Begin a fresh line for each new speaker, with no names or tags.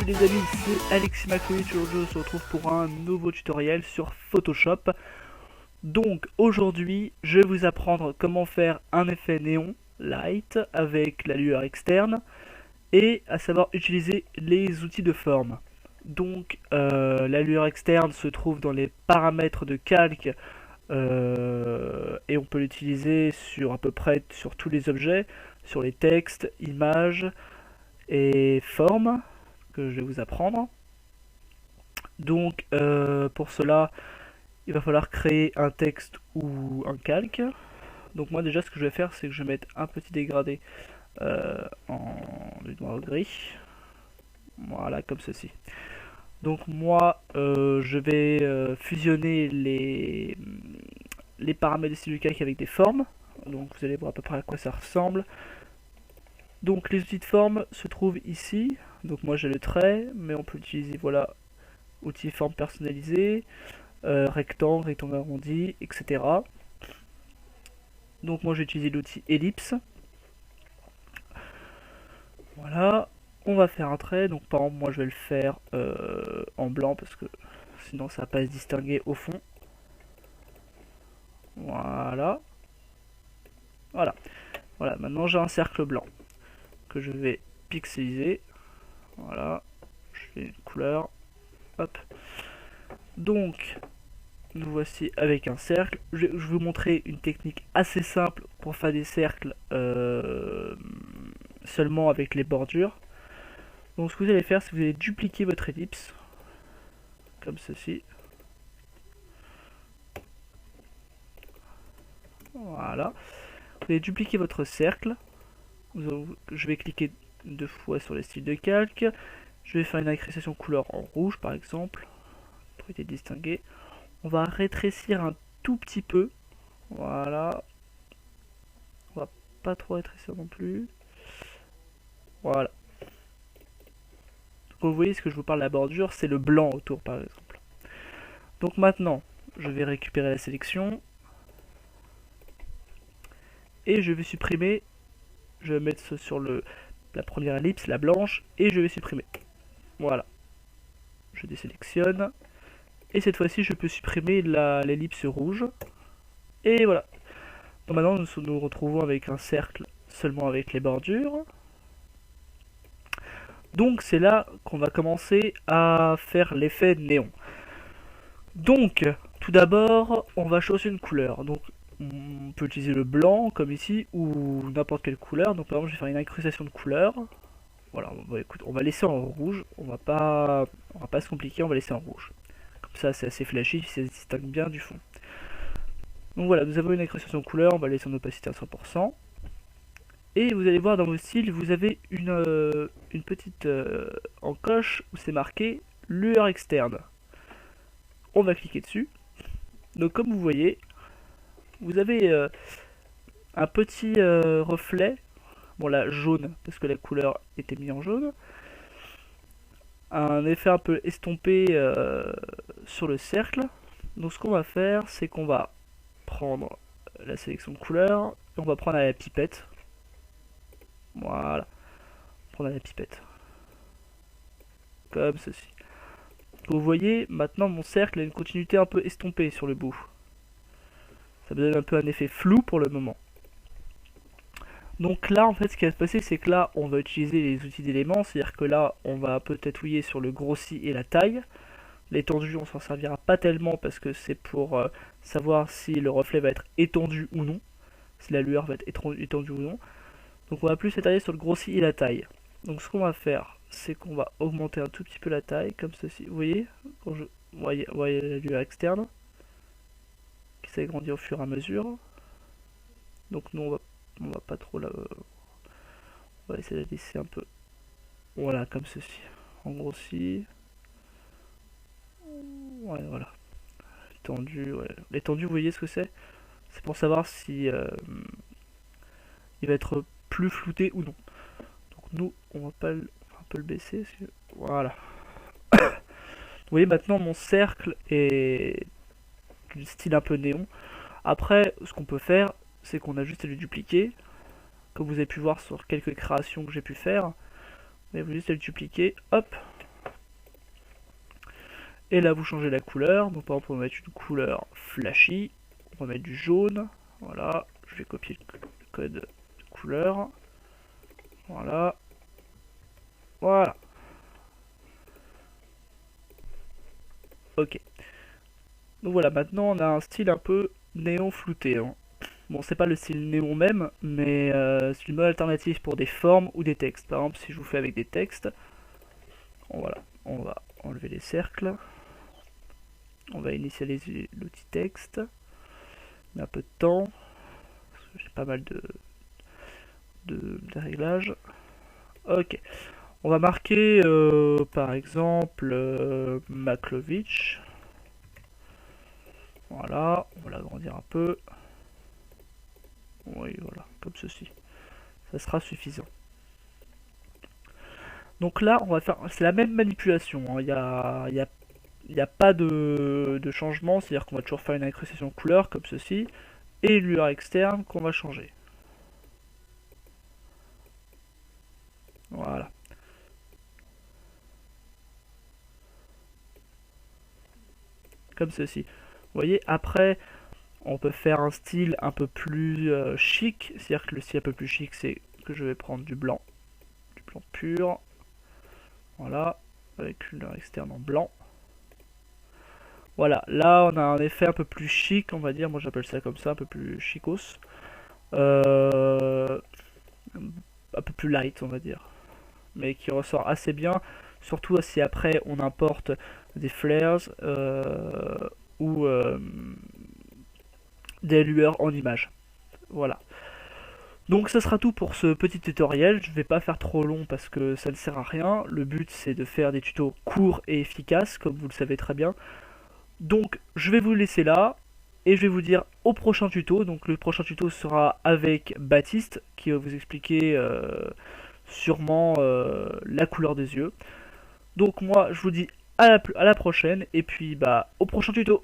les amis, c'est Alexis Maclovitch. Aujourd'hui on se retrouve pour un nouveau tutoriel sur Photoshop. Donc aujourd'hui je vais vous apprendre comment faire un effet néon light avec la lueur externe et à savoir utiliser les outils de forme. Donc la lueur externe se trouve dans les paramètres de calque et on peut l'utiliser sur à peu près sur tous les objets, sur les textes, images et formes que je vais vous apprendre. Donc pour cela il va falloir créer un texte ou un calque. Donc moi déjà ce que je vais faire c'est que je vais mettre un petit dégradé en du noir gris, voilà comme ceci. Donc moi je vais fusionner les paramètres des styles du calque avec des formes, donc vous allez voir à peu près à quoi ça ressemble. Donc les outils de forme se trouvent ici, donc moi j'ai le trait, mais on peut utiliser voilà outils forme personnalisés, rectangle, rectangle arrondi, etc. Donc moi j'ai utilisé l'outil ellipse. Voilà, on va faire un trait, donc par exemple moi je vais le faire en blanc parce que sinon ça va pas se distinguer au fond. Voilà. Voilà. Voilà, maintenant j'ai un cercle blanc que je vais pixeliser. Voilà, je fais une couleur. Hop. Donc, nous voici avec un cercle. Je vais vous montrer une technique assez simple pour faire des cercles seulement avec les bordures. Donc ce que vous allez faire, c'est que vous allez dupliquer votre ellipse, comme ceci. Voilà. Vous allez dupliquer votre cercle. Je vais cliquer 2 fois sur les styles de calque. Je vais faire une incrustation couleur en rouge par exemple, pour être distingué. On va rétrécir un tout petit peu. Voilà. On va pas trop rétrécir non plus. Voilà. Donc vous voyez ce que je vous parle de la bordure, c'est le blanc autour par exemple. Donc maintenant, je vais récupérer la sélection. Et je vais supprimer. Je vais mettre ce sur la première ellipse, la blanche, et je vais supprimer. Voilà. Je désélectionne. Et cette fois-ci, je peux supprimer l'ellipse rouge. Et voilà. Donc maintenant, nous nous retrouvons avec un cercle seulement avec les bordures. Donc c'est là qu'on va commencer à faire l'effet néon. Donc, tout d'abord, on va choisir une couleur. Donc, on peut utiliser le blanc, comme ici, ou n'importe quelle couleur. Donc, par exemple, je vais faire une incrustation de couleurs. Voilà, écoute, on va laisser en rouge. On va pas se compliquer, on va laisser en rouge. Comme ça, c'est assez flashy, ça se distingue bien du fond. Donc voilà, nous avons une incrustation de couleurs, on va laisser en opacité à 100%. Et vous allez voir dans vos styles, vous avez une petite encoche où c'est marqué lueur externe. On va cliquer dessus. Donc comme vous voyez, vous avez un petit reflet, bon là jaune parce que la couleur était mise en jaune, un effet un peu estompé sur le cercle. Donc ce qu'on va faire, c'est qu'on va prendre la sélection de couleurs et on va prendre à la pipette. Voilà, prendre à la pipette, comme ceci. Vous voyez, maintenant mon cercle a une continuité un peu estompée sur le bout. Ça me donne un peu un effet flou pour le moment. Donc là, en fait, ce qui va se passer, c'est que là, on va utiliser les outils d'éléments, c'est-à-dire que là, on va un peu tatouiller sur le grossi et la taille. L'étendue, on s'en servira pas tellement parce que c'est pour savoir si le reflet va être étendu ou non, si la lueur va être étendue ou non. Donc on va plus s'étaler sur le grossi et la taille. Donc ce qu'on va faire, c'est qu'on va augmenter un tout petit peu la taille, comme ceci. Vous voyez, vous voyez la lueur externe qui s'agrandit au fur et à mesure. Donc nous, on va pas trop la... On va essayer de la laisser un peu. Voilà, comme ceci. En grossi. Ouais, voilà. L'étendue, ouais. L'étendue, vous voyez ce que c'est? C'est pour savoir si il va être plus flouté ou non. Donc nous, on va pas un peu le baisser. Voilà. Vous voyez maintenant mon cercle est du style un peu néon. Après, ce qu'on peut faire, c'est qu'on a juste à le dupliquer. Comme vous avez pu voir sur quelques créations que j'ai pu faire. Vous avez juste à le dupliquer, hop, Et là vous changez la couleur, donc par exemple on va mettre une couleur flashy, on va mettre du jaune, voilà, je vais copier le code de couleur, voilà, voilà, ok. Donc voilà, maintenant on a un style un peu néon flouté, hein. Bon, c'est pas le style néon même, mais c'est une bonne alternative pour des formes ou des textes. Par exemple, si je vous fais avec des textes, bon, voilà, on va enlever les cercles, on va initialiser l'outil texte, mais un peu de temps, parce que j'ai pas mal de réglages. Ok, on va marquer par exemple Maklovich. Voilà, on va l'agrandir un peu. Oui, voilà, comme ceci. Ça sera suffisant. Donc là, on va faire, c'est la même manipulation, hein. Il y a pas de changement, c'est-à-dire qu'on va toujours faire une incrustation de couleur comme ceci, et une lueur externe qu'on va changer. Voilà. Comme ceci. Vous voyez, après, on peut faire un style un peu plus chic, c'est-à-dire que le style un peu plus chic, c'est que je vais prendre du blanc pur, voilà, avec une lueur externe en blanc. Voilà, là on a un effet un peu plus chic, on va dire, moi j'appelle ça comme ça, un peu plus chicos. Un peu plus light, on va dire. Mais qui ressort assez bien, surtout si après on importe des flares ou des lueurs en image. Voilà. Donc ça sera tout pour ce petit tutoriel, je vais pas faire trop long parce que ça ne sert à rien, le but c'est de faire des tutos courts et efficaces comme vous le savez très bien. Donc je vais vous laisser là et je vais vous dire au prochain tuto, donc le prochain tuto sera avec Baptiste qui va vous expliquer sûrement la couleur des yeux. Donc moi je vous dis à la prochaine et puis bah au prochain tuto.